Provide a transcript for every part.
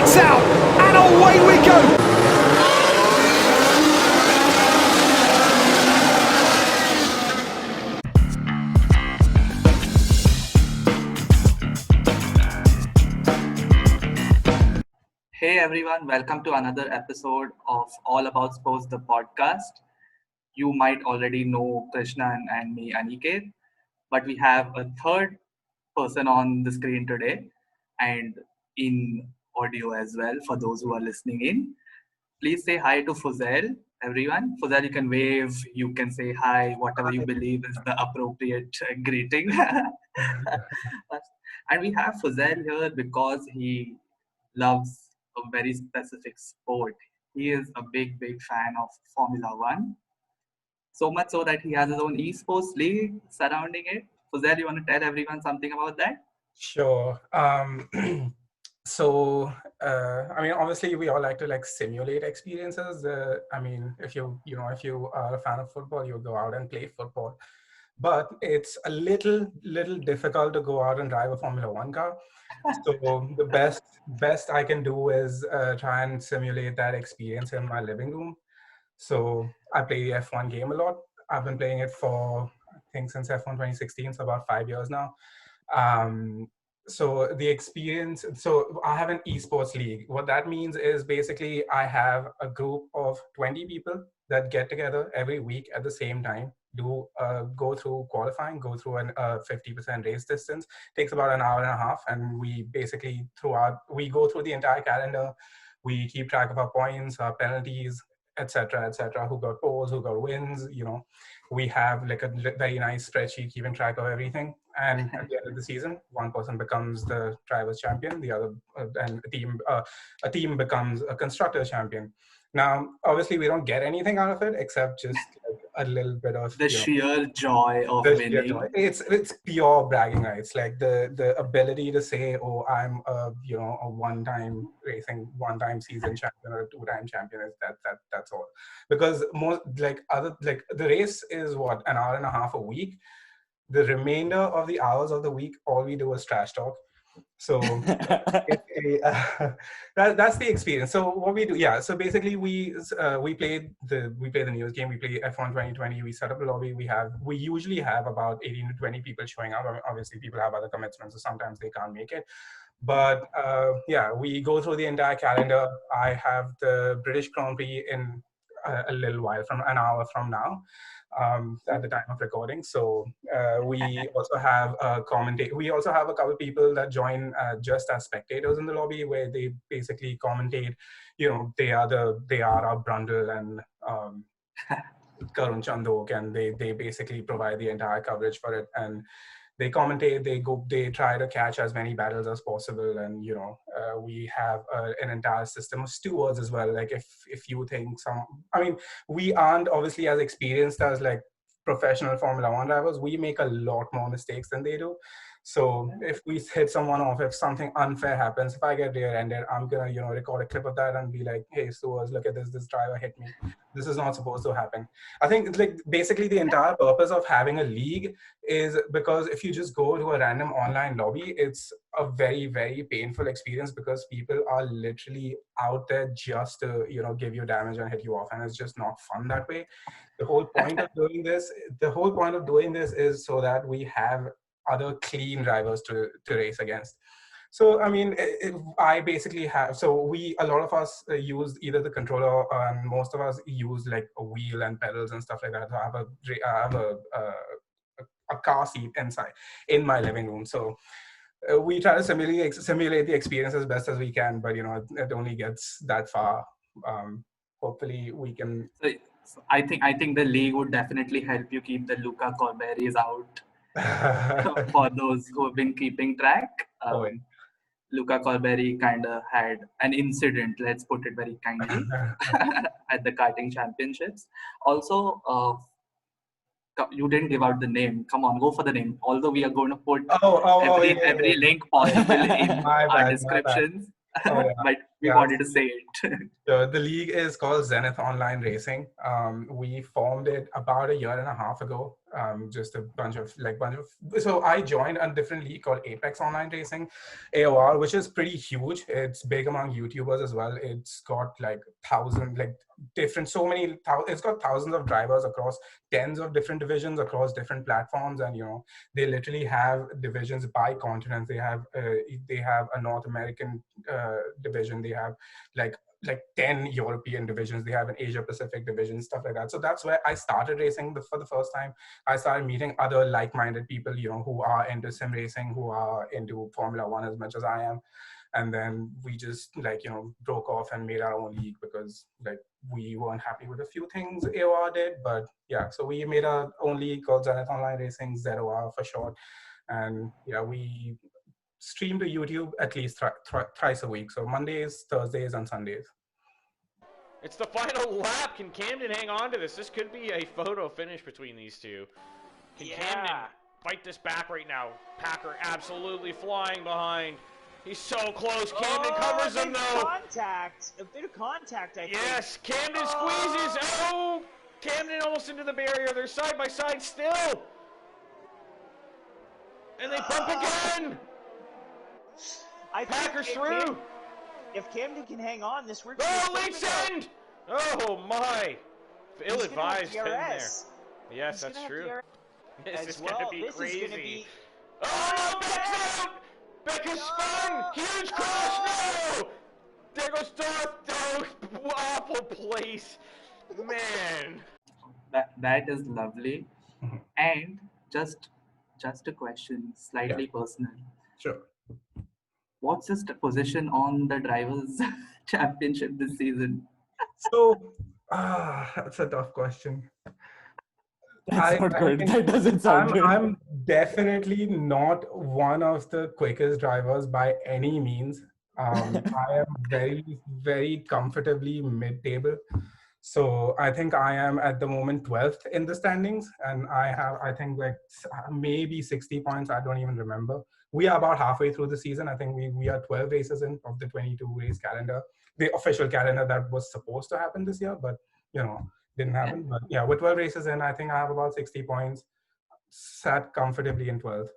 lights out, and away we go. Hey everyone, welcome to another episode of All About Sports, the podcast. You might already know Krishna and me, Aniket, but we have a third person on the screen today and in audio as well for those who are listening in. Please say hi to Fuzail, everyone. Fuzail, you can wave, you can say hi, whatever you believe is the appropriate greeting. And we have Fuzail here because he loves a very specific sport. He is a big fan of Formula One. So much so that he has his own esports league surrounding it. Fuzail, you want to tell everyone something about that? Sure. So, obviously, we all like to simulate experiences. If you are a fan of football, you go out and play football. But it's a little difficult to go out and drive a Formula One car. So the best I can do is try and simulate that experience in my living room. So I play the F1 game a lot. I've been playing it for I think since F1 2016, so about 5 years now. Um, so the experience, so I have an esports league. What that means is basically I have a group of 20 people that get together every week at the same time, go through qualifying, go through an 50% race distance. Takes about an hour and a half, and we basically we go through the entire calendar. We keep track of our points, our penalties, etc., who got poles, who got wins. We have like a very nice spreadsheet keeping track of everything. And at the end of the season, one person becomes the drivers champion, the other and a team becomes a constructor champion. Now, obviously, we don't get anything out of it except just like a little bit of The sheer joy of the sheer winning. joy. It's pure bragging rights, like the ability to say, "Oh, I'm a one-time season champion or a two-time champion." Is that's all. Because most the race is what, an hour and a half a week. The remainder of the hours of the week, all we do is trash talk. So that's the experience. So what we do, yeah. So basically, we play the news game. We play F1 2020. We set up a lobby. We usually have about 18 to 20 people showing up. I mean, obviously, people have other commitments, so sometimes they can't make it. But yeah, we go through the entire calendar. I have the British Grand Prix in a little while, from an hour from now, at the time of recording. So we also have a commentate. We also have a couple people that join just as spectators in the lobby, where they basically commentate. They are our Brundle and Karun Chandok, and they basically provide the entire coverage for it. And they commentate, they try to catch as many battles as possible. And we have an entire system of stewards as well. Like if you think we aren't obviously as experienced as like professional Formula One drivers. We make a lot more mistakes than they do. So if we hit someone off, if something unfair happens, if I get rear-ended, I'm gonna record a clip of that and be like, "Hey stewards, look at this driver hit me. This is not supposed to happen." I think it's like basically the entire purpose of having a league is because if you just go to a random online lobby, it's a very, very painful experience because people are literally out there just to give you damage and hit you off, and it's just not fun that way. The whole point of doing this is so that we have other clean drivers to race against. So I mean, I basically have. So a lot of us use either the controller, and most of us use like a wheel and pedals and stuff like that. So I have a car seat inside in my living room. So we try to simulate the experience as best as we can, but it only gets that far. Hopefully, we can. So I think the league would definitely help you keep the Luca Corberis out. For those who have been keeping track, Luca Corberi kind of had an incident, let's put it very kindly, at the karting championships. Also, you didn't give out the name. Come on, go for the name. Although we are going to put every link possible in My our bad. descriptions, Oh, yeah. but we wanted to say it. So the league is called Zenith Online Racing. We formed it about a year and a half ago. Just a bunch of. So I joined a different league called Apex Online Racing, AOR, which is pretty huge. It's big among YouTubers as well. It's got like it's got thousands of drivers across tens of different divisions across different platforms, and they literally have divisions by continents. They have a North American division. They have like 10 European divisions. They have an Asia Pacific division, stuff like that. So that's where I started racing for the first time. I started meeting other like-minded people, who are into sim racing, who are into Formula One as much as I am. And then we just broke off and made our own league because we weren't happy with a few things AOR did. But yeah, so we made our own league called Zenith Online Racing, ZOR for short. And yeah, we stream to YouTube at least thrice a week. So Mondays, Thursdays, and Sundays. It's the final lap. Can Camden hang on to this? This could be a photo finish between these two. Can Camden fight this back right now? Packer absolutely flying behind. He's so close. Camden covers him though. A bit of contact, I think. Yes, Camden squeezes. Oh, Camden almost into the barrier. They're side by side still. And they bump again. Packer's through. If Camden can hang on, this works. Oh, late send! Oh my! Ill-advised pin there. Yes, that's true. This is gonna be crazy. Oh, Beck's out! Beck is spun! Huge crash! No! There goes Darth. Oh, awful place. Man. That is lovely. And just a question, slightly personal. Sure. What's his position on the Drivers' Championship this season? So, that's a tough question. That's not good. That doesn't sound good. I'm definitely not one of the quickest drivers by any means. I am very, very comfortably mid-table. So I think I am at the moment 12th in the standings, and I have, I think, maybe 60 points. I don't even remember. We are about halfway through the season. I think we are 12 races in of the 22 race calendar, the official calendar that was supposed to happen this year, but didn't happen. But yeah, with 12 races in, I think I have about 60 points, sat comfortably in 12th.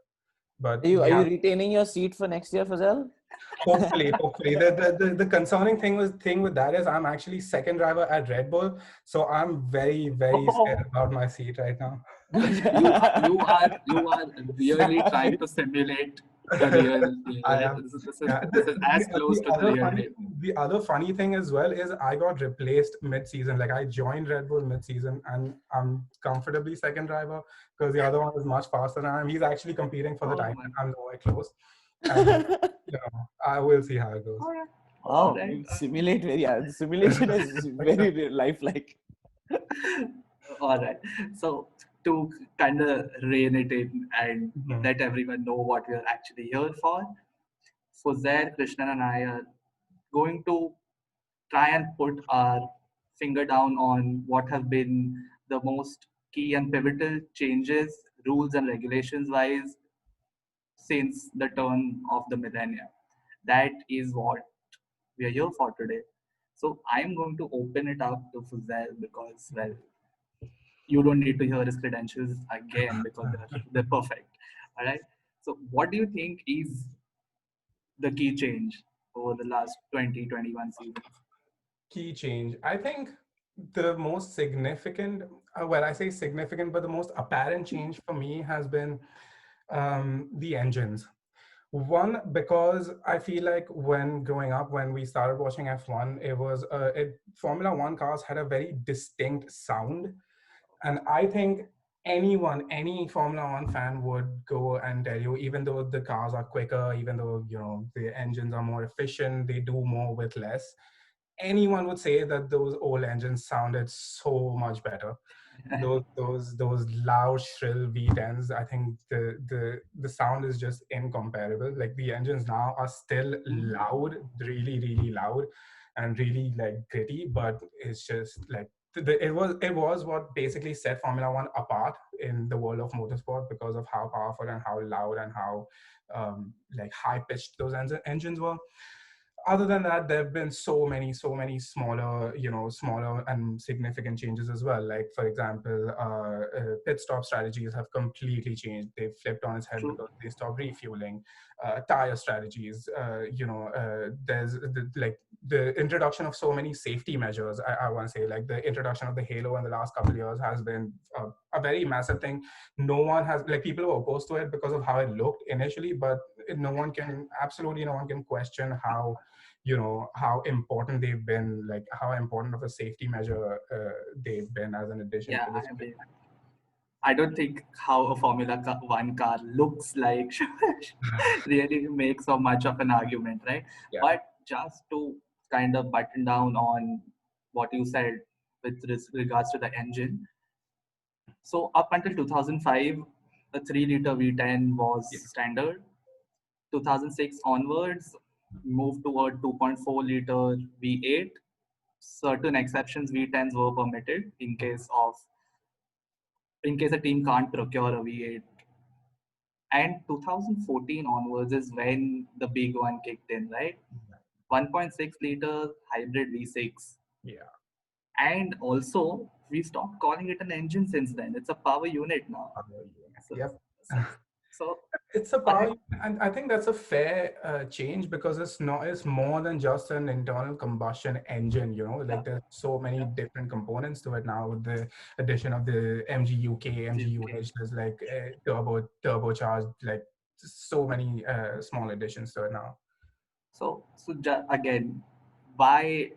But are you retaining your seat for next year, Fuzail? Hopefully. The concerning thing with that is I'm actually second driver at Red Bull, so I'm very, very scared about my seat right now. you are really trying to simulate the real. This is as close to the real deal. The other funny thing as well is I got replaced mid-season. Like I joined Red Bull mid-season, and I'm comfortably second driver because the other one is much faster than I am. He's actually competing for the time. I'm nowhere close. And, I will see how it goes. Oh, the simulation is very lifelike. All right. So to kind of rein it in and let everyone know what we are actually here for, Fuzail, Krishnan, and I are going to try and put our finger down on what have been the most key and pivotal changes, rules and regulations wise, since the turn of the millennium. That is what we are here for today. So I'm going to open it up to Fuzail because, well, you don't need to hear his credentials again because they're perfect. All right. So what do you think is the key change over the last 2021 seasons? Key change. I think the most significant, I say significant, but the most apparent change for me has been the engines. One, because I feel like when growing up, when we started watching F1, it was Formula One cars had a very distinct sound. And I think any Formula One fan would go and tell you, even though the cars are quicker, even though the engines are more efficient, they do more with less, anyone would say that those old engines sounded so much better. those loud, shrill V10s, I think the sound is just incomparable. Like the engines now are still loud, really, really loud, and really gritty, but it's just it was what basically set Formula One apart in the world of motorsport because of how powerful and how loud and how high pitched those engines were. other than that, there have been so many smaller, smaller and significant changes as well. Like, for example, pit stop strategies have completely changed. They've flipped on its head True. because they stopped refueling. Tire strategies, there's the introduction of so many safety measures. I want to say, like, the introduction of the halo in the last couple of years has been a very massive thing. No one has, like, people were opposed to it because of how it looked initially, but absolutely no one can question how important they've been, like how important of a safety measure they've been as an addition Yeah, to this. I mean, I don't think how a One car looks like really makes so much of an argument, right? Yeah. But just to kind of button down on what you said with regards to the engine. So up until 2005, the 3-liter V10 was Yeah. standard. 2006 onwards, moved toward 2.4-liter V8. Certain exceptions, V10s were permitted in case a team can't procure a V8. And 2014 onwards is when the big one kicked in, right? 1.6-liter hybrid V6. Yeah. And also, we stopped calling it an engine since then. It's a power unit now. So, Yep. so It's a power, and I think that's a fair change, because it's more than just an internal combustion engine. Like, there's so many different components to it now with the addition of the MGUK, MGUH. There's like turbocharged, like so many small additions to it now. Again, why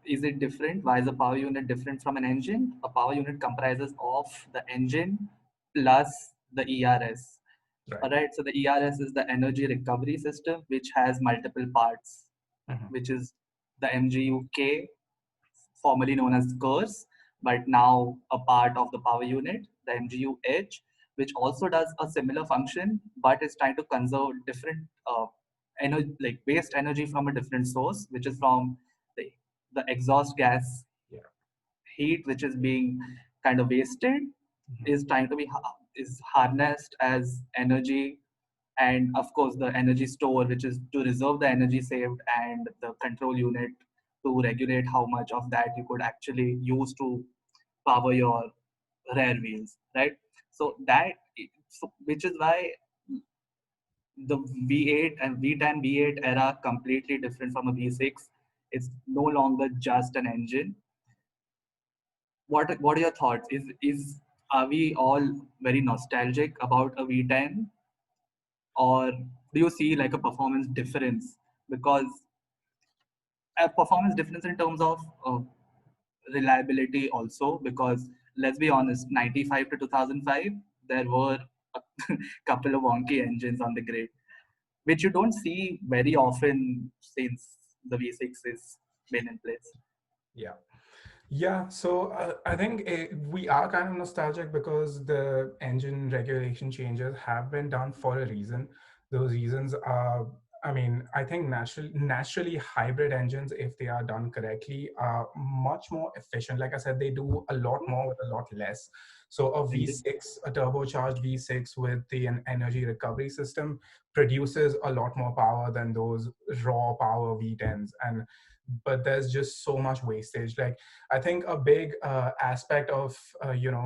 is it different? Why is a power unit different from an engine? A power unit comprises of the engine plus the ERS. Right. All right. So the ERS is the energy recovery system, which has multiple parts, which is the MGUK, formerly known as curse, but now a part of the power unit, the MGUH, which also does a similar function, but is trying to conserve different energy, like waste energy from a different source, which is from the exhaust gas heat, which is being kind of wasted, is trying to be is harnessed as energy, and of course the energy store, which is to reserve the energy saved, and the control unit to regulate how much of that you could actually use to power your rear wheels, right? So which is why the V8 and V10 V8 era completely different from a V6. It's no longer just an engine. What are your thoughts? Is Are we all very nostalgic about a V10, or do you see like a performance difference? Because a performance difference in terms of reliability also, because let's be honest, 95 to 2005 there were a couple of wonky engines on the grid, which you don't see very often since the V6 is been in place. Yeah, so I think we are kind of nostalgic because the engine regulation changes have been done for a reason. Those reasons are, I mean, I think naturally hybrid engines, if they are done correctly, are much more efficient. Like I said, they do a lot more with a lot less. So a V6, a turbocharged V6 with the energy recovery system produces a lot more power than those raw power V10s. But there's just so much wastage. Like, I think a big aspect of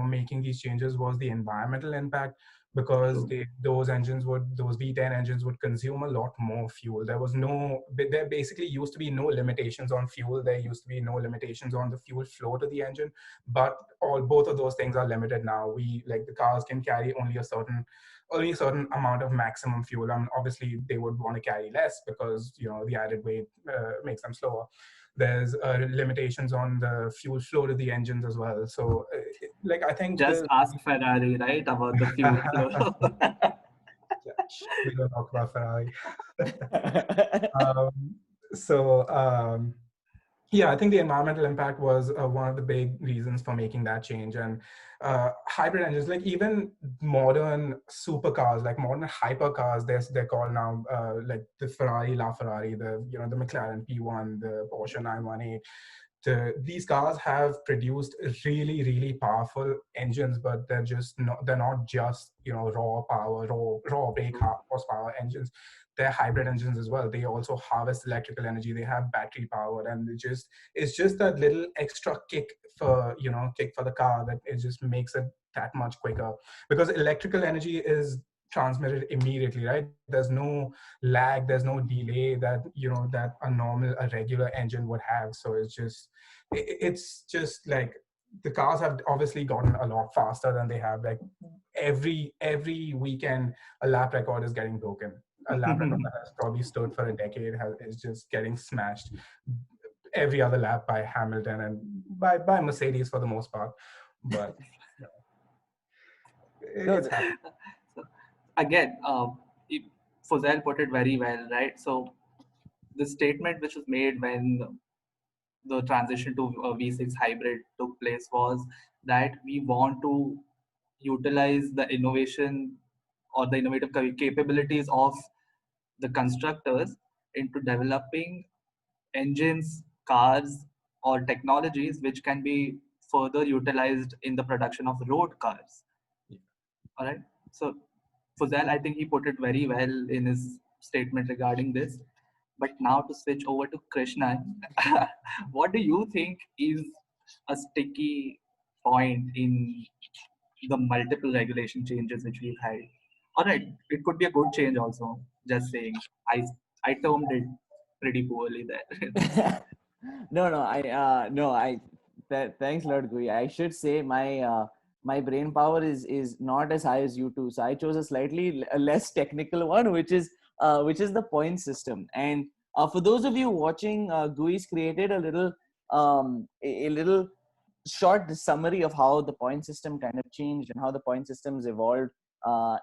making these changes was the environmental impact, because those V10 engines would consume a lot more fuel. There basically used to be no limitations on fuel. There used to be no limitations on the fuel flow to the engine, but both of those things are limited now. The cars can carry only a certain amount of maximum fuel. Obviously they would want to carry less because the added weight makes them slower. There's limitations on the fuel flow to the engines as well. So I think just ask Ferrari, right, about the fuel flow. We don't talk about Ferrari. Yeah, I think the environmental impact was one of the big reasons for making that change. And hybrid engines, like even modern supercars, like modern hypercars, they're called now, like the Ferrari LaFerrari, the McLaren P1, the Porsche 918. these cars have produced really, really powerful engines, but they're not just raw power, raw brake horsepower engines. They're hybrid engines as well. They also harvest electrical energy. They have battery power, and it's just that little extra kick for the car that it just makes it that much quicker, because electrical energy is transmitted immediately, right? There's no lag, there's no delay that a regular engine would have. So it's just like the cars have obviously gotten a lot faster than they have. Like every weekend a lap record is getting broken. A lap record that has probably stood for a decade is just getting smashed every other lap by Hamilton and by Mercedes for the most part. But it's happening. So, again, Fuzail put it very well, right? So the statement which was made when the transition to a V6 hybrid took place was that we want to utilize the innovation or the innovative capabilities of the constructors into developing engines, cars, or technologies which can be further utilized in the production of road cars. All right. So Fuzail, I think he put it very well in his statement regarding this. But now to switch over to Krishna, what do you think is a sticky point in the multiple regulation changes which we've had? All right, it could be a good change also. Just saying, I termed it pretty poorly there. Thanks, Lord Gui. I should say my brain power is not as high as you two, so I chose a slightly less technical one, which is the point system. And for those of you watching, Gui's created a little short summary of how the point system kind of changed and how the point systems evolved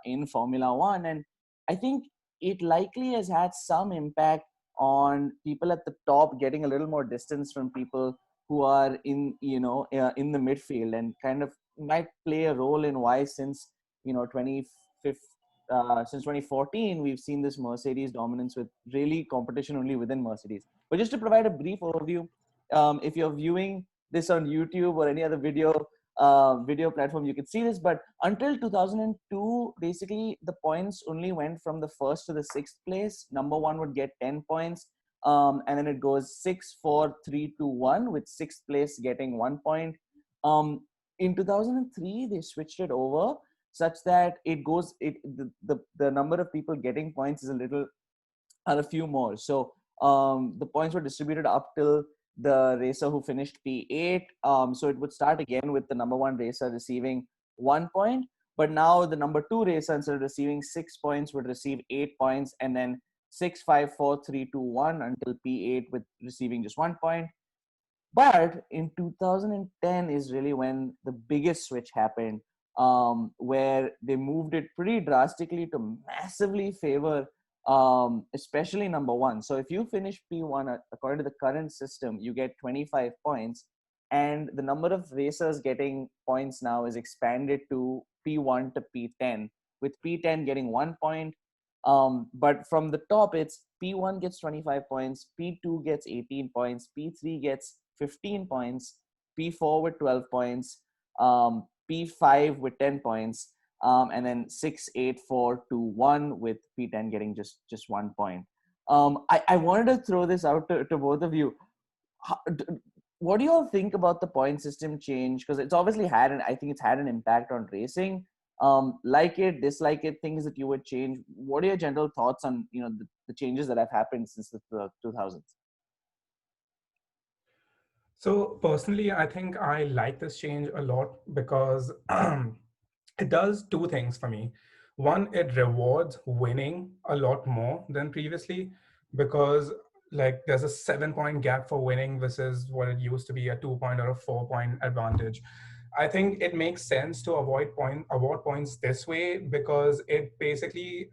in Formula One. And I think it likely has had some impact on people at the top getting a little more distance from people who are in in the midfield, and kind of might play a role in why since 2014 we've seen this Mercedes dominance with really competition only within Mercedes. But just to provide a brief overview, if you're viewing this on YouTube or any other video platform, you can see this. But until 2002, basically the points only went from the first to the sixth place. Number one would get 10 points, and then it goes 6, 4, 3, 2, 1, with sixth place getting 1 point. In 2003, they switched it over such that the number of people getting points is a few more. So the points were distributed up till the racer who finished P8. So it would start again with the number one racer receiving 1 point. But now the number two racer, instead of receiving 6 points, would receive 8 points, and then 6, 5, 4, 3, 2, 1 until P8 with receiving just 1 point. But in 2010 is really when the biggest switch happened, where they moved it pretty drastically to massively favor especially number one. So if you finish P1 according to the current system, you get 25 points, and the number of racers getting points now is expanded to P1 to P10, with P10 getting 1 point. But from the top, it's P1 gets 25 points, P2 gets 18 points, P3 gets 15 points, P4 with 12 points, P5 with 10 points, and then 6, 8, 4, 2, 1 with P10 getting just 1 point. I wanted to throw this out to both of you. What do you all think about the point system change? Because it's obviously I think it's had an impact on racing. Like it, dislike it, things that you would change. What are your general thoughts on the changes that have happened since the 2000s? So personally, I think I like this change a lot because it does two things for me. One, it rewards winning a lot more than previously, because like there's a 7-point gap for winning versus what it used to be, a 2-point or a 4-point advantage. I think it makes sense to award points this way, because it basically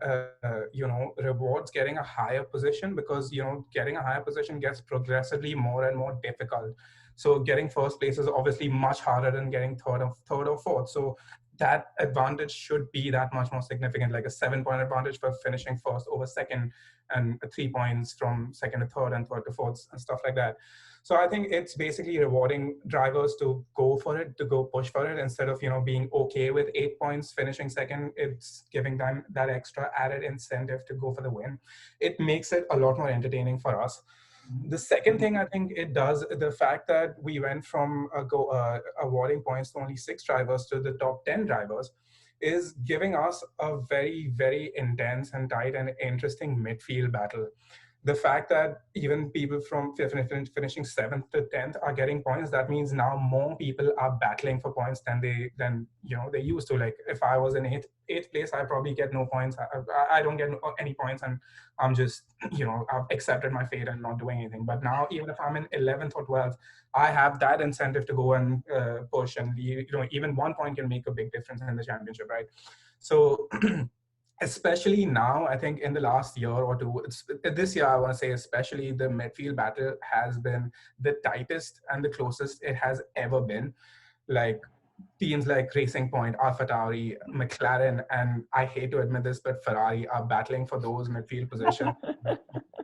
rewards getting a higher position, because getting a higher position gets progressively more and more difficult. So getting first place is obviously much harder than getting third or fourth. So that advantage should be that much more significant, like a 7-point advantage for finishing first over second, and 3 points from second to third and third to fourth and stuff like that. So I think it's basically rewarding drivers to go for it, to go push for it, instead of, being okay with 8 points finishing second. It's giving them that extra added incentive to go for the win. It makes it a lot more entertaining for us. The second thing I think it does, the fact that we went from awarding points to only 6 drivers to the top 10 drivers, is giving us a very, very intense and tight and interesting midfield battle. The fact that even people from finishing 7th to 10th are getting points, that means now more people are battling for points than they used to. Like, if I was in eighth place, I probably get no points. I don't get any points, and I'm just I've accepted my fate and not doing anything. But now, even if I'm in 11th or 12th, I have that incentive to go and push, and even 1 point can make a big difference in the championship, right? So especially now, I think in the last year or two, this year, I want to say especially, the midfield battle has been the tightest and the closest it has ever been. Like, teams like Racing Point, AlphaTauri, McLaren, and I hate to admit this, but Ferrari are battling for those midfield positions.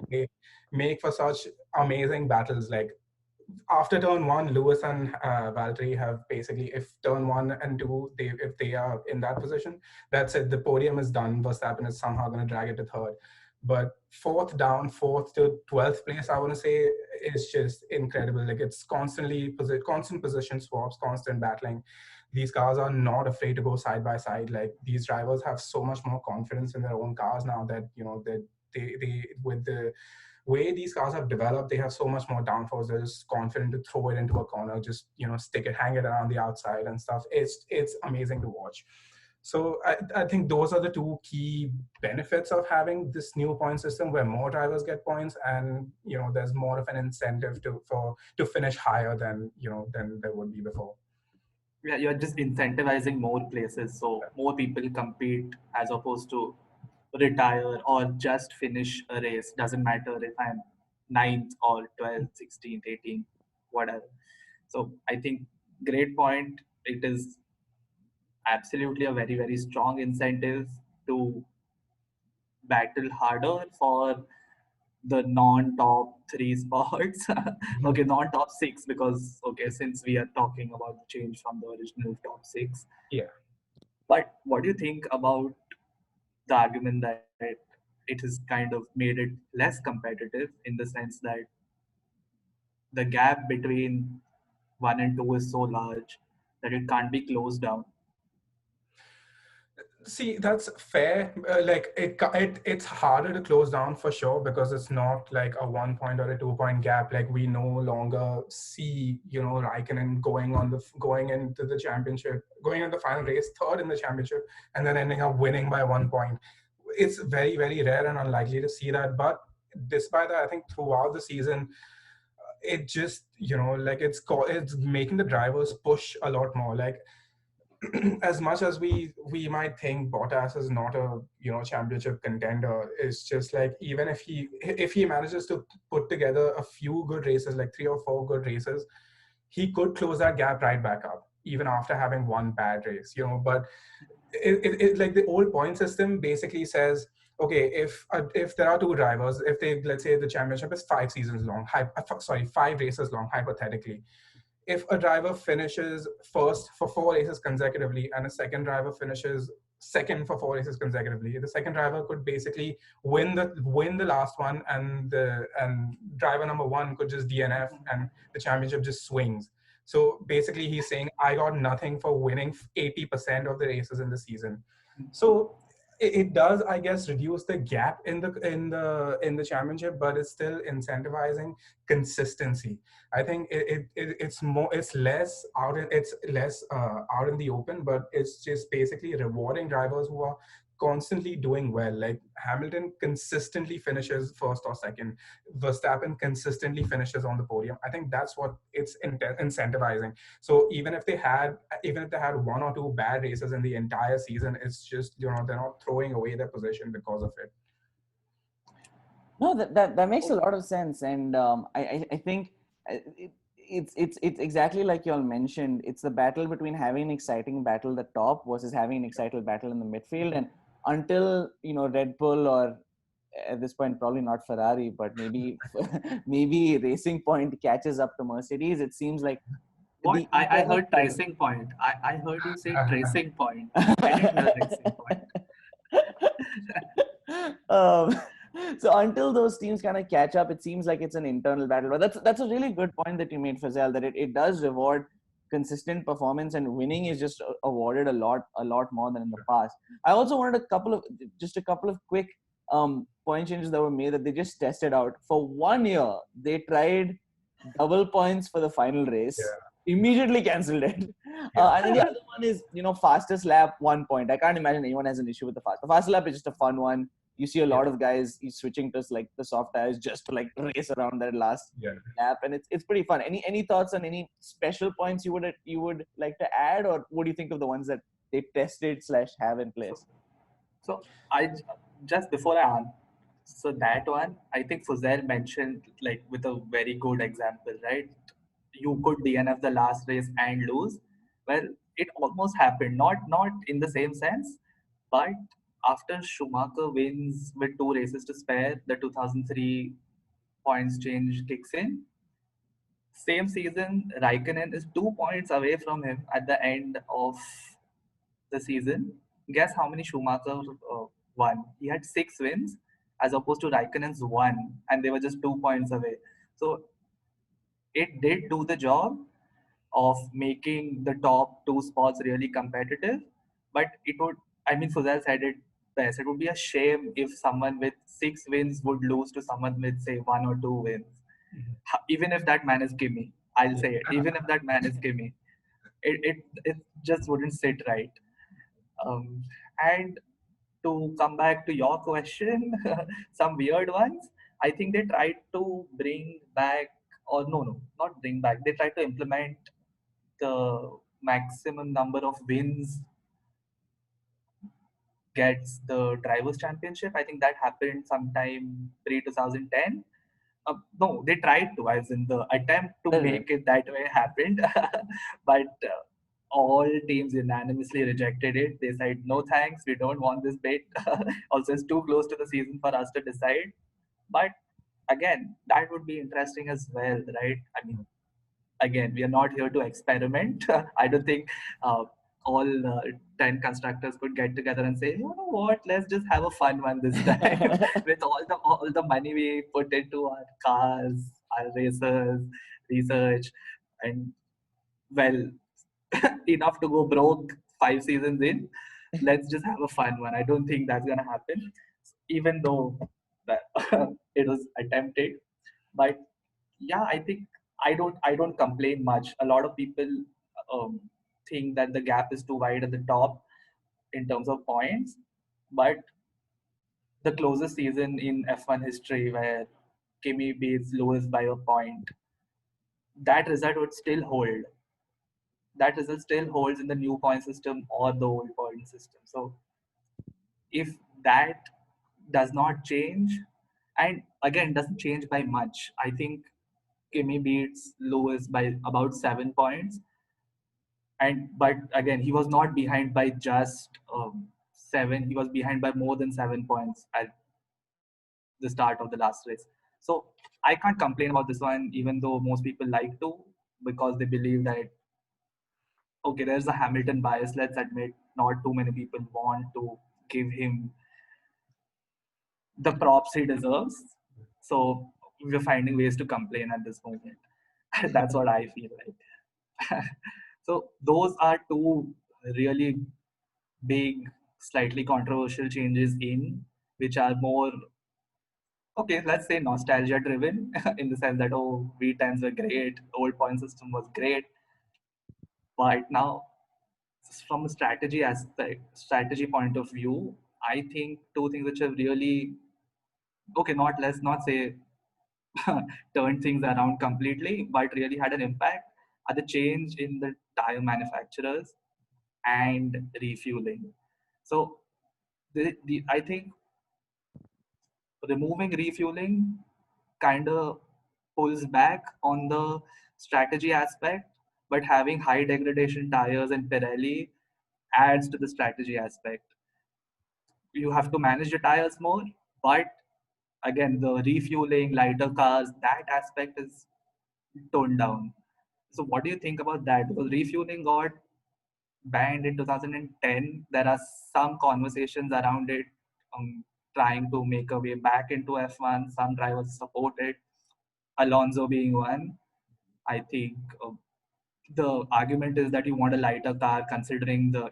They make for such amazing battles. Like, after turn 1, Lewis and Valtteri have basically, if turn 1 and 2, if they are in that position, that's it. The podium is done. Verstappen is somehow going to drag it to third. But fourth to 12th place, I want to say, is just incredible. Like, it's constant position swaps, constant battling. These cars are not afraid to go side by side. Like, these drivers have so much more confidence in their own cars now that, that they with the way these cars have developed, they have so much more downforce. They're just confident to throw it into a corner, just stick it, hang it around the outside and stuff. It's amazing to watch. So I think those are the two key benefits of having this new point system, where more drivers get points, and there's more of an incentive to finish higher than there would be before. Yeah, you're just incentivizing more places, so more people compete as opposed to retire or just finish a race. Doesn't matter if I'm 9th or 12th, 16th, 18th, whatever. So I think great point. It is absolutely a very, very strong incentive to battle harder for the non-top 3 spots. Okay, non-top 6, because since we are talking about the change from the original top 6. Yeah. But what do you think about the argument that it has kind of made it less competitive, in the sense that the gap between 1 and 2 is so large that it can't be closed down? See, that's fair. Like, it's harder to close down for sure, because it's not like a 1 point or a 2 point gap. Like, we no longer see Raikkonen going into the championship, going in the final race third in the championship, and then ending up winning by 1 point. It's very, very rare and unlikely to see that. But despite that, I think throughout the season, it just it's making the drivers push a lot more. Like, as much as we might think Bottas is not a championship contender, it's just like, even if he manages to put together a few good races, like 3 or 4 good races, he could close that gap right back up, even after having one bad race. But it like, the old point system basically says, okay, if there are 2 drivers, if they, let's say the championship is 5 seasons long, 5 races long, hypothetically. If a driver finishes first for 4 races consecutively, and a second driver finishes second for 4 races consecutively, the second driver could basically win the last one, and driver number 1 could just DNF, and the championship just swings. So basically, he's saying, I got nothing for winning 80% of the races in the season. So it does, I guess, reduce the gap in the championship, but it's still incentivizing consistency. I think it's less out in the open, but it's just basically rewarding drivers who are constantly doing well. Like, Hamilton consistently finishes first or second. Verstappen consistently finishes on the podium. I think that's what it's incentivizing. So even if they had 1 or 2 bad races in the entire season, it's just they're not throwing away their position because of it. No, that makes a lot of sense, and I think it's exactly like you all mentioned. It's the battle between having an exciting battle at the top versus having an exciting battle in the midfield. And until Red Bull, or at this point probably not Ferrari, but maybe maybe Racing Point catches up to Mercedes, it seems like What? I internal heard tracing point. I heard you say tracing point. I didn't hear racing point. um, so until those teams kind of catch up, it seems like it's an internal battle. But that's a really good point that you made, Fuzail, that it does reward consistent performance, and winning is just awarded a lot more than in the past. I also wanted a couple of quick point changes that were made that they just tested out. For 1 year, they tried double points for the final race. Immediately cancelled it. And then the other one is, fastest lap, 1 point. I can't imagine anyone has an issue with the fast. The fast lap is just a fun one. You see a lot of guys switching to like the soft tires just to like race around that last lap, and it's pretty fun. Any thoughts on any special points you would like to add, or what do you think of the ones that they tested / have in place? So I just before I answer, so that one I think Fuzail mentioned like with a very good example, right? You could DNF the last race and lose. Well, it almost happened, not in the same sense, but after Schumacher wins with 2 races to spare, the 2003 points change kicks in. Same season, Raikkonen is 2 points away from him at the end of the season. Guess how many Schumacher won? He had 6 wins as opposed to Raikkonen's 1, and they were just 2 points away. So it did do the job of making the top 2 spots really competitive, but it would, I mean, Fuzail said it best. It would be a shame if someone with 6 wins would lose to someone with, say, 1 or 2 wins. Even if that man is Kimi, I'll say it. Even if that man is Kimi, it just wouldn't sit right. Um, and to come back to your question, some weird ones. I think they tried to bring back, or no, not bring back. They tried to implement the maximum number of wins gets the drivers' championship. I think that happened sometime pre 2010. No, they tried to, as in the attempt to make it that way happened, but all teams unanimously rejected it. They said, no thanks, we don't want this bit. Also, it's too close to the season for us to decide. But again, that would be interesting as well, right? I mean, again, we are not here to experiment. I don't think all 10 constructors could get together and say, you know what, let's just have a fun one this time. With all the money we put into our cars, our racers, research, and well, enough to go broke 5 seasons in. Let's just have a fun one. I don't think that's gonna happen, even though that it was attempted. But yeah, I think I don't complain much. A lot of people um, think that the gap is too wide at the top in terms of points, but the closest season in F1 history where Kimi beats Lewis by a point, that result would still hold. That result still holds in the new point system or the old point system. So if that does not change, and again doesn't change by much, I think Kimi beats Lewis by about 7 points, and but again he was not behind by just 7. He was behind by more than 7 points at the start of the last race. So I can't complain about this one, even though most people like to, because they believe that okay, there's a Hamilton bias. Let's admit, not too many people want to give him the props he deserves. So we're finding ways to complain at this moment. That's what I feel like. So those are two really big, slightly controversial changes in which are more okay, let's say nostalgia driven in the sense that oh, V times were great, old point system was great, but now from a strategy point of view, I think two things which have really okay, not let's not say turned things around completely, but really had an impact are the change in the tire manufacturers and refueling. So I think removing refueling kind of pulls back on the strategy aspect, but having high degradation tires in Pirelli adds to the strategy aspect. You have to manage your tires more, but again, the refueling, lighter cars, that aspect is toned down. So, what do you think about that? Because refueling got banned in 2010. There are some conversations around it, trying to make a way back into F1. Some drivers support it, Alonso being one. I think the argument is that you want a lighter car considering the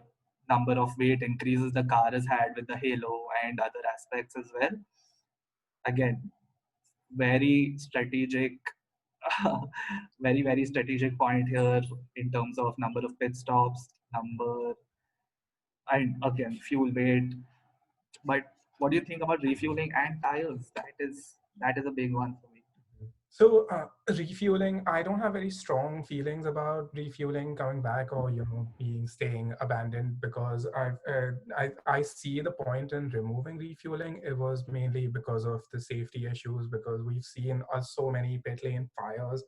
number of weight increases the car has had with the halo and other aspects as well. Again, very strategic, very strategic point here in terms of number of pit stops, number, and again, fuel weight. But what do you think about refueling and tires? That is a big one for me. So refueling, I don't have very strong feelings about refueling coming back or being staying abandoned because I see the point in removing refueling. It was mainly because of the safety issues because we've seen so many pit lane fires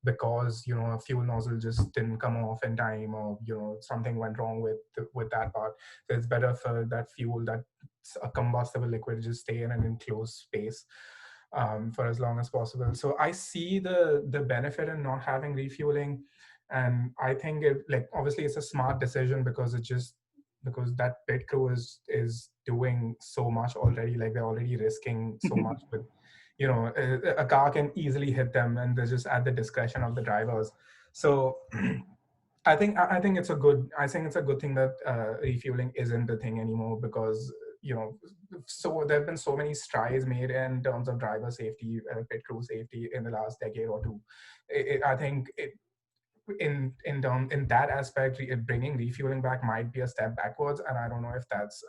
because a fuel nozzle just didn't come off in time or something went wrong with that part. So it's better for that fuel, that's a combustible liquid, to just stay in an enclosed space for as long as possible. So I see the benefit in not having refueling, and I think it, like, obviously it's a smart decision because because that pit crew is doing so much already. Like they're already risking so much with a car can easily hit them, and they're just at the discretion of the drivers. So I think it's a good thing that refueling isn't the thing anymore because so there have been so many strides made in terms of driver safety, pit crew safety in the last decade or two. I think in that aspect, bringing refueling back might be a step backwards, and I don't know if that's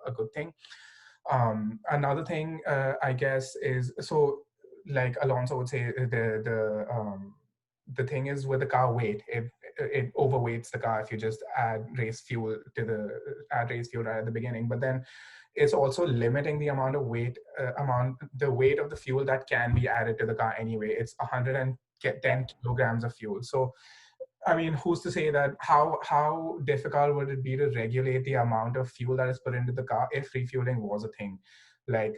a good thing. Another thing, I guess, is so like Alonso would say, the thing is with the car weight, it overweights the car if you just add race fuel right at the beginning. But then it's also limiting the amount of the weight of the fuel that can be added to the car anyway. It's 110 kilograms of fuel. So I mean, who's to say that how difficult would it be to regulate the amount of fuel that is put into the car if refueling was a thing? Like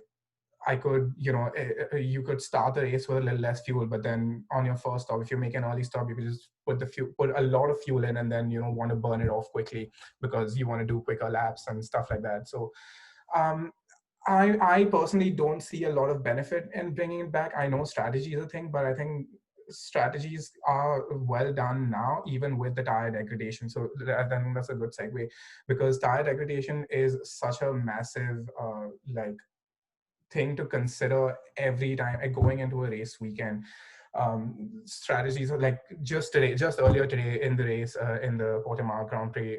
I could, you could start the race with a little less fuel, but then on your first stop, if you make an early stop, you could just put a lot of fuel in, and then want to burn it off quickly because you want to do quicker laps and stuff like that. So, um, I personally don't see a lot of benefit in bringing it back. I know strategy is a thing, but I think strategies are well done now, even with the tire degradation. So I think that's a good segue because tire degradation is such a massive thing to consider every time going into a race weekend. Strategies are like just earlier today in the race in the Portimao Grand Prix,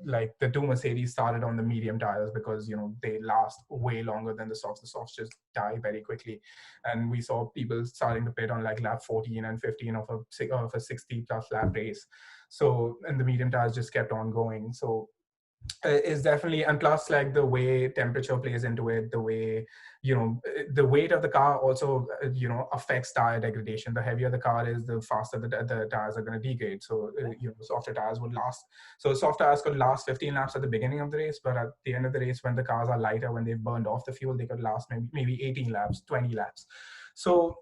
like the two Mercedes started on the medium tires because they last way longer than the softs. The softs just die very quickly, and we saw people starting to pit on like lap 14 and 15 of a 60 plus lap race. So and the medium tires just kept on going. So is definitely, and plus like the way temperature plays into it, the way the weight of the car also affects tire degradation. The heavier the car is, the faster the tires are going to degrade. So softer tires would last, so soft tires could last 15 laps at the beginning of the race, but at the end of the race, when the cars are lighter, when they've burned off the fuel, they could last maybe 18 laps, 20 laps. So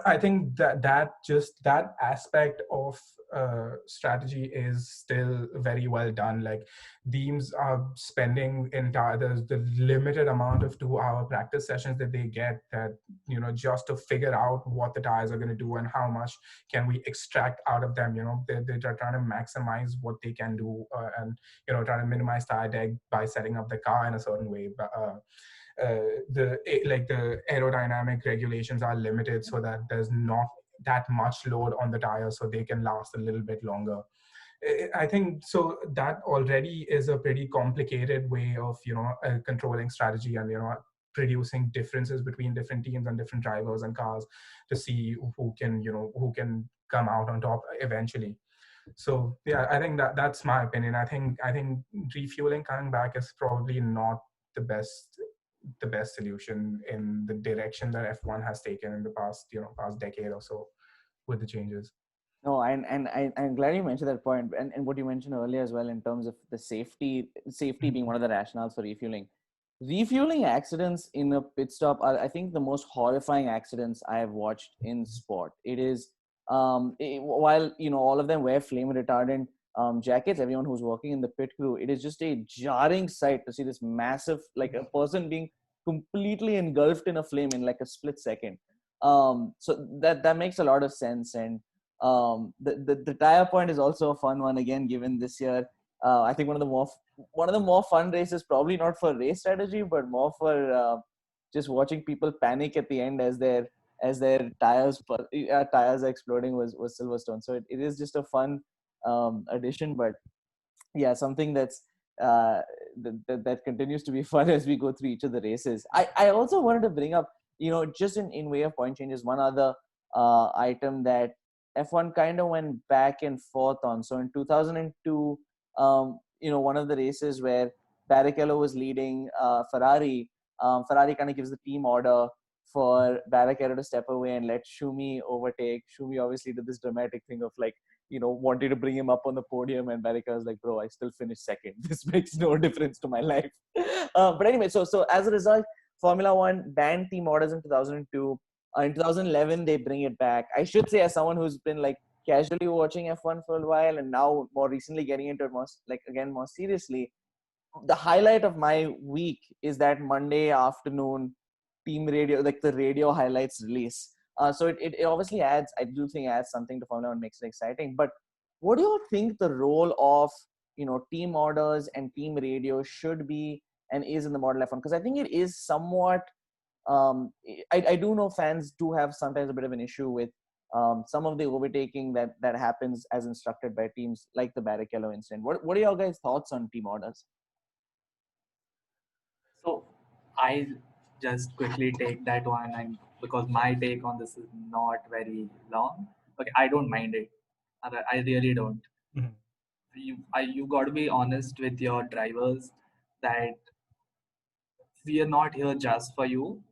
I think that aspect of strategy is still very well done. Like teams are spending the limited amount of 2-hour practice sessions that they get, that just to figure out what the tires are going to do and how much can we extract out of them. They're trying to maximize what they can do, and trying to minimize tire deg by setting up the car in a certain way. But the aerodynamic regulations are limited so that there's not that much load on the tires, so they can last a little bit longer. I think so that already is a pretty complicated way of controlling strategy and producing differences between different teams and different drivers and cars to see who can come out on top eventually. So yeah, I think that's my opinion. I think refueling coming back is probably not the best solution in the direction that F1 has taken in the past decade or so with the changes. No, I'm glad you mentioned that point, and what you mentioned earlier as well in terms of the safety being one of the rationales for refueling. Refueling accidents in a pit stop are, I think, the most horrifying accidents I have watched in sport. It is, while all of them wear flame retardant jackets, everyone who's working in the pit crew, it is just a jarring sight to see this massive, like a person being completely engulfed in a flame in like a split second. So that makes a lot of sense. And the tire point is also a fun one again, given this year. I think one of the more fun races, probably not for race strategy, but more for just watching people panic at the end as their tires are exploding was Silverstone. So it is just a fun addition, but yeah, something that's that continues to be fun as we go through each of the races. I also wanted to bring up, just in way of point changes, one other item that F1 kind of went back and forth on. So in 2002, one of the races where Barrichello was leading Ferrari, Ferrari kind of gives the team order for Barrichello to step away and let Schumi overtake. Schumi obviously did this dramatic thing of like, wanted to bring him up on the podium, and Barrichello was like, bro, I still finished second. This makes no difference to my life. But anyway, so as a result, Formula One banned team orders in 2002. In 2011, they bring it back. I should say, as someone who's been like casually watching F1 for a while, and now more recently getting into it more seriously, the highlight of my week is that Monday afternoon team radio, like the radio highlights release. So it obviously adds, I do think adds something to Formula One, makes it exciting. But what do you think the role of, team orders and team radio should be and is in the Model F1? Because I think it is somewhat, I do know fans do have sometimes a bit of an issue with some of the overtaking that happens as instructed by teams, like the Barrichello incident. What are your guys' thoughts on team orders? So I just quickly take that one, and because my take on this is not very long. Okay, I don't mind it. I really don't. Mhm. You got to be honest with your drivers that we are not here just for you.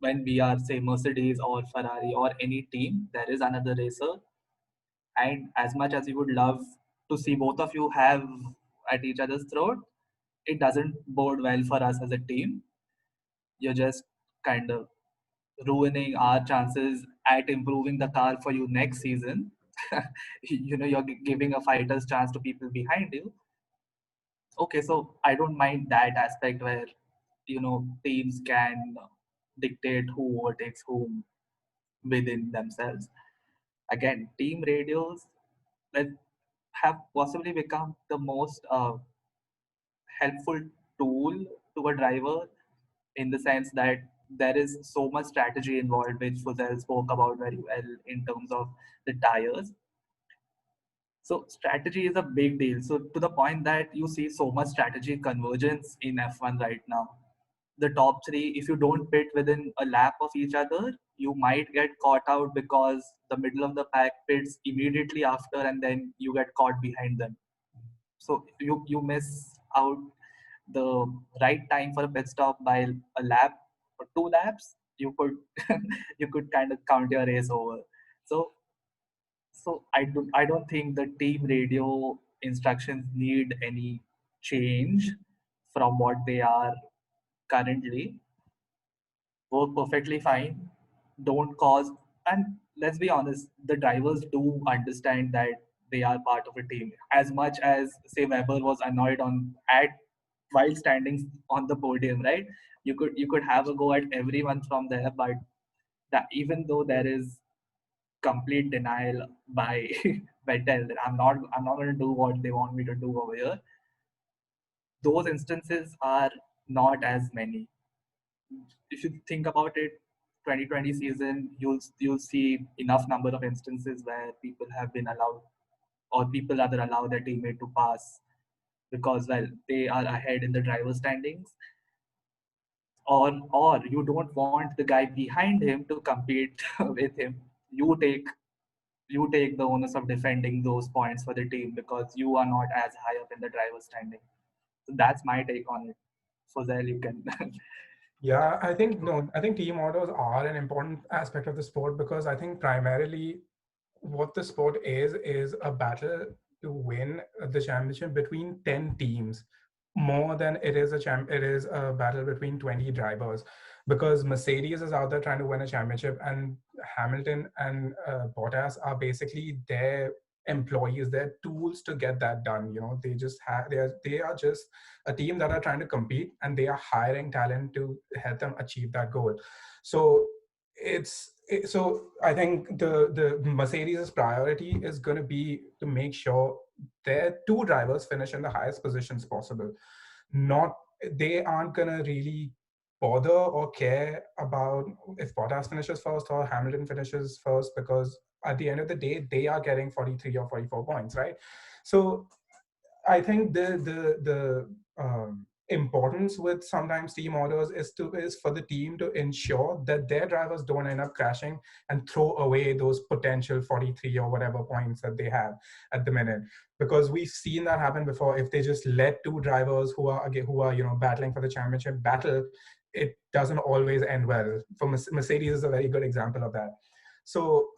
When we are, say, Mercedes or Ferrari or any team, there is another racer, and as much as we would love to see both of you have at each other's throat, it doesn't bode well for us as a team. You're just kind of ruining our chances at improving the car for you next season. You're giving a fighter's chance to people behind you. Okay, so I don't mind that aspect where teams can dictate who overtakes whom within themselves. Again, team radios that have possibly become the most helpful tool to a driver, in the sense that there is so much strategy involved, which Fuzail spoke about very well in terms of the tires. So strategy is a big deal. So to the point that you see so much strategy convergence in F1 right now. The top three, if you don't pit within a lap of each other, you might get caught out because the middle of the pack pits immediately after, and then you get caught behind them. So you miss out the right time for a pit stop by a lap or two laps. You could you could kind of count your race over. So I don't think the team radio instructions need any change from what they are currently. Work perfectly fine. Don't cause, and let's be honest, the drivers do understand that they are part of a team. As much as, say, Weber was annoyed on at while standing on the podium, right? You could have a go at everyone from there, but that, even though there is complete denial by Vettel that I'm not going to do what they want me to do over here. Those instances are not as many. If you think about it, 2020 season, you'll see enough number of instances where people have been allowed, or people rather allow their teammate to pass because, well, they are ahead in the driver standings, or you don't want the guy behind him to compete with him. You take the onus of defending those points for the team because you are not as high up in the driver's standing. So that's my take on it. So there you can. Yeah, I think team orders are an important aspect of the sport because I think primarily what the sport is a battle to win the championship between 10 teams, more than it is a battle between 20 drivers, because Mercedes is out there trying to win a championship, and Hamilton and Bottas are basically their employees, their tools to get that done. They just have they are just a team that are trying to compete, and they are hiring talent to help them achieve that goal. So so I think the Mercedes' priority is going to be to make sure their two drivers finish in the highest positions possible. Not They aren't going to really bother or care about if Bottas finishes first or Hamilton finishes first, because at the end of the day they are getting 43 or 44 points, right? So I think the importance with sometimes team orders is for the team to ensure that their drivers don't end up crashing and throw away those potential 43 or whatever points that they have at the minute, because we've seen that happen before. If they just let two drivers who are battling for the championship battle, it doesn't always end well. For Mercedes is a very good example of that. So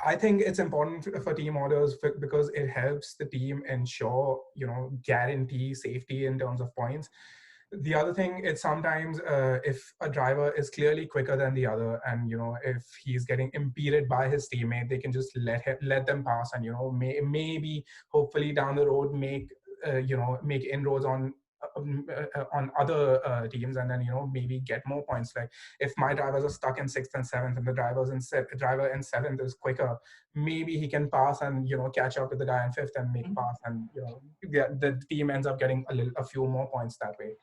I think it's important for team orders because it helps the team ensure, guarantee safety in terms of points. The other thing is sometimes if a driver is clearly quicker than the other, and if he's getting impeded by his teammate, they can just let them pass, and maybe hopefully down the road make inroads on other teams, and then maybe get more points. Like if my drivers are stuck in sixth and seventh, and the driver in seventh is quicker, maybe he can pass and catch up with the guy in fifth and make pass, and the team ends up getting a few more points that way.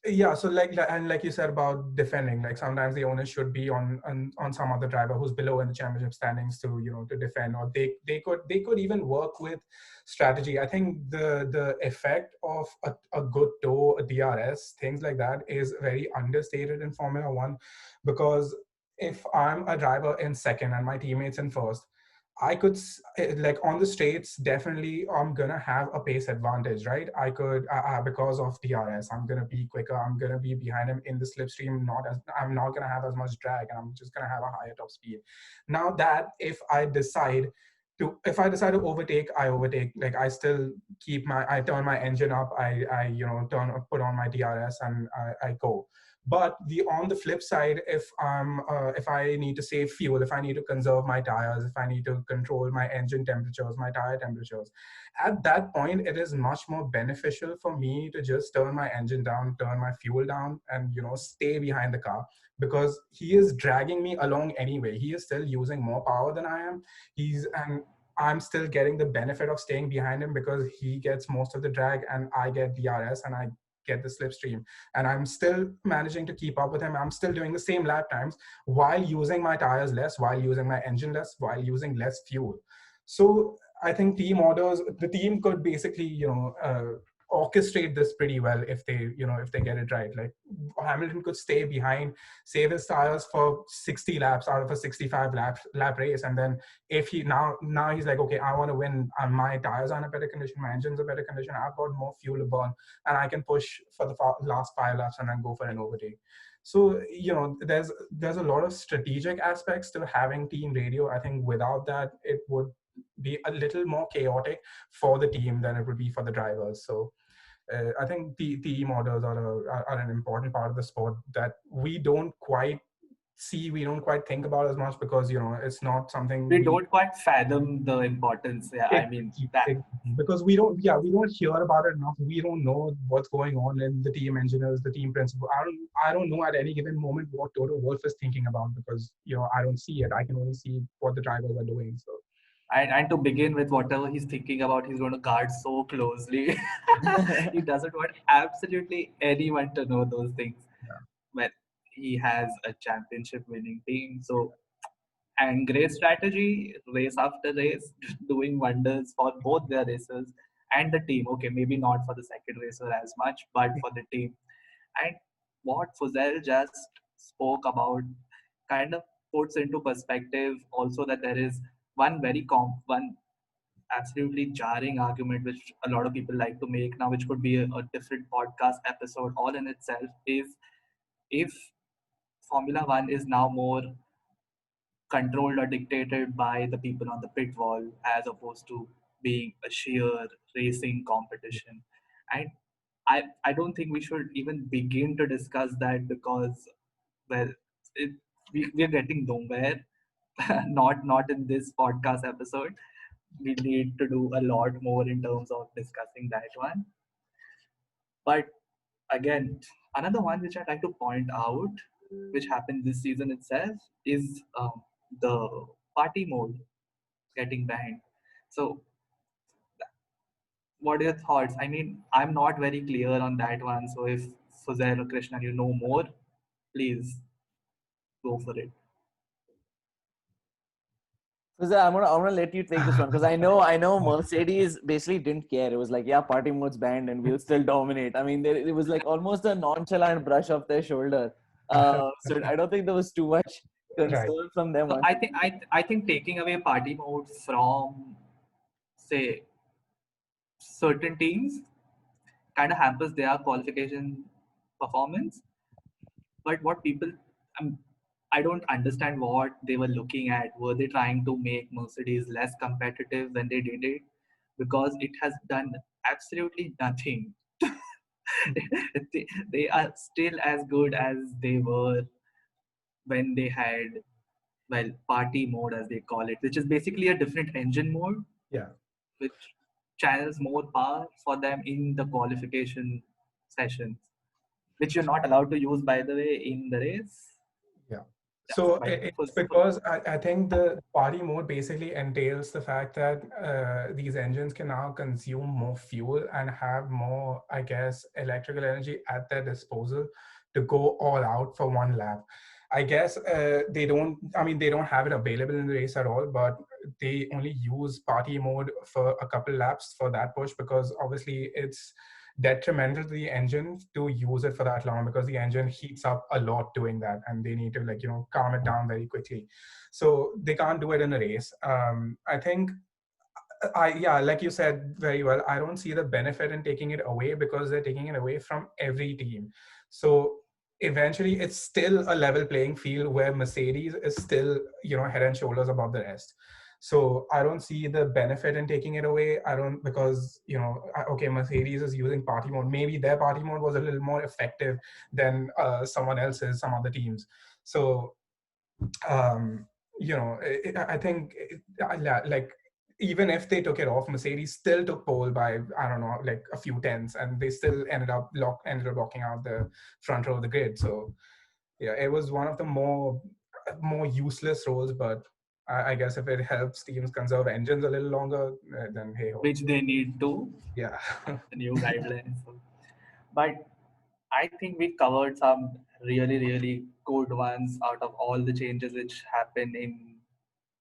Yeah, so like you said about defending, like sometimes the onus should be on some other driver who's below in the championship standings to to defend, or they could even work with strategy. I think the effect of a good tow, a DRS, things like that is very understated in Formula One, because if I'm a driver in second and my teammates in first, I could like on the straights, definitely I'm gonna have a pace advantage, right? I could because of DRS, I'm gonna be quicker. I'm gonna be behind him in the slipstream. I'm not gonna have as much drag, and I'm just gonna have a higher top speed. Now that if I decide to overtake, I overtake. Like I turn my engine up. I put on my DRS, and I go. But on the flip side, if I need to save fuel, if I need to conserve my tires, if I need to control my engine temperatures, my tire temperatures, at that point it is much more beneficial for me to just turn my engine down, turn my fuel down, and stay behind the car, because he is dragging me along anyway. He is still using more power than I am. And I'm still getting the benefit of staying behind him, because he gets most of the drag and I get DRS and I get the slipstream, and I'm still managing to keep up with him. I'm still doing the same lap times while using my tires less, while using my engine less, while using less fuel. So I think the team could basically orchestrate this pretty well if they get it right. Like Hamilton could stay behind, save his tires for 60 laps out of a 65 lap race, and then if now he's like, okay, I want to win, and my tires are in a better condition, my engine's in a better condition, I've got more fuel to burn, and I can push for the last 5 laps and then go for an overtake. So there's a lot of strategic aspects to having team radio. I think without that, it would be a little more chaotic for the team than it would be for the drivers. So I think the team orders are an important part of the sport that we don't quite think about as much, because it's not something We don't quite fathom the importance. Yeah, I mean that. because we don't hear about it enough. We don't know what's going on in the team engineers, the team principal. I don't know at any given moment what Toto Wolff is thinking about, because I don't see it. I can only see what the drivers are doing. So And to begin with, whatever he's thinking about, he's going to guard so closely. He doesn't want absolutely anyone to know those things. Yeah. Well, he has a championship winning team. So, and great strategy, race after race, doing wonders for both their racers and the team. Okay, maybe not for the second racer as much, but for the team. And what Fuzail just spoke about kind of puts into perspective also that there is one absolutely jarring argument which a lot of people like to make now, which could be a different podcast episode all in itself, is if Formula One is now more controlled or dictated by the people on the pit wall as opposed to being a sheer racing competition. And I don't think we should even begin to discuss that because, well, we're getting nowhere. Not in this podcast episode. We need to do a lot more in terms of discussing that one. But again, another one which I'd like to point out, which happened this season itself, is the party mode getting banned. So, what are your thoughts? I mean, I'm not very clear on that one. So, if Fuzail or Krishna, you know more, please go for it. I'm gonna let you take this one because I know Mercedes basically didn't care. It was like, yeah, party mode's banned and we'll still dominate. I mean, it was like almost a nonchalant brush off their shoulder. So I don't think there was too much concern from them. So I think taking away party mode from, say, certain teams kind of hampers their qualification performance. But what people, I don't understand what they were looking at. Were they trying to make Mercedes less competitive when they did it? Because it has done absolutely nothing. They are still as good as they were when they had, well, party mode as they call it, which is basically a different engine mode. Yeah. Which channels more power for them in the qualification sessions, which you're not allowed to use, by the way, in the race. Yeah. So it's because I think the party mode basically entails the fact that these engines can now consume more fuel and have more, I guess, electrical energy at their disposal to go all out for one lap. I guess they don't have it available in the race at all, but they only use party mode for a couple laps for that push because obviously it's detrimental to the engine to use it for that long because the engine heats up a lot doing that and they need to calm it down very quickly. So they can't do it in a race. I think like you said very well, I don't see the benefit in taking it away because they're taking it away from every team. So eventually it's still a level playing field where Mercedes is still, head and shoulders above the rest. So I don't see the benefit in taking it away. Because, okay, Mercedes is using party mode. Maybe their party mode was a little more effective than someone else's, some other teams. So, I think, even if they took it off, Mercedes still took pole by, I don't know, like a few tenths, and they still ended up blocking out the front row of the grid. So, yeah, it was one of the more useless roles, but I guess if it helps teams conserve engines a little longer, then hey ho. Which they need to. Yeah. The new guidelines. But I think we covered some really, really good ones out of all the changes which happen in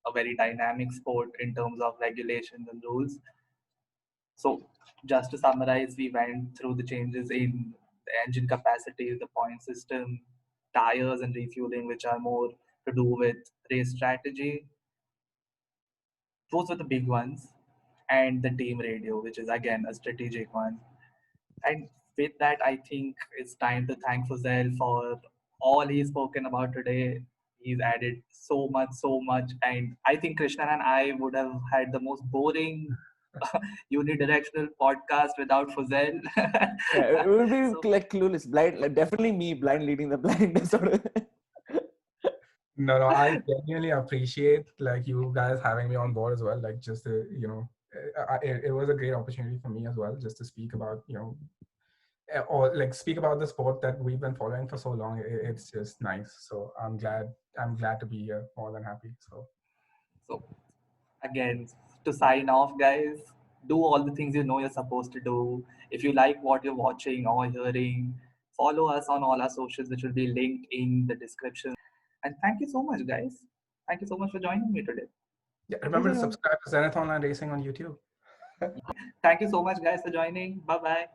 a very dynamic sport in terms of regulations and rules. So just to summarize, we went through the changes in the engine capacities, the point system, tires and refueling, which are more to do with race strategy. Those were the big ones. And the team radio, which is again a strategic one. And with that, I think it's time to thank Fuzail for all he's spoken about today. He's added so much. And I think Krishnan and I would have had the most boring unidirectional podcast without Fuzail. Yeah, it would be like clueless, blind, like definitely me blind leading the blind sort of. No, I genuinely appreciate you guys having me on board as well. Just to, it was a great opportunity for me as well, just to speak about, or speak about the sport that we've been following for so long. It's just nice. So I'm glad to be here, more than happy. So again, to sign off, guys, do all the things you're supposed to do. If you like what you're watching or hearing, follow us on all our socials, which will be linked in the description. And thank you so much, guys. Thank you so much for joining me today. Yeah, remember to subscribe to Zenith Online Racing on YouTube. Thank you so much, guys, for joining. Bye-bye.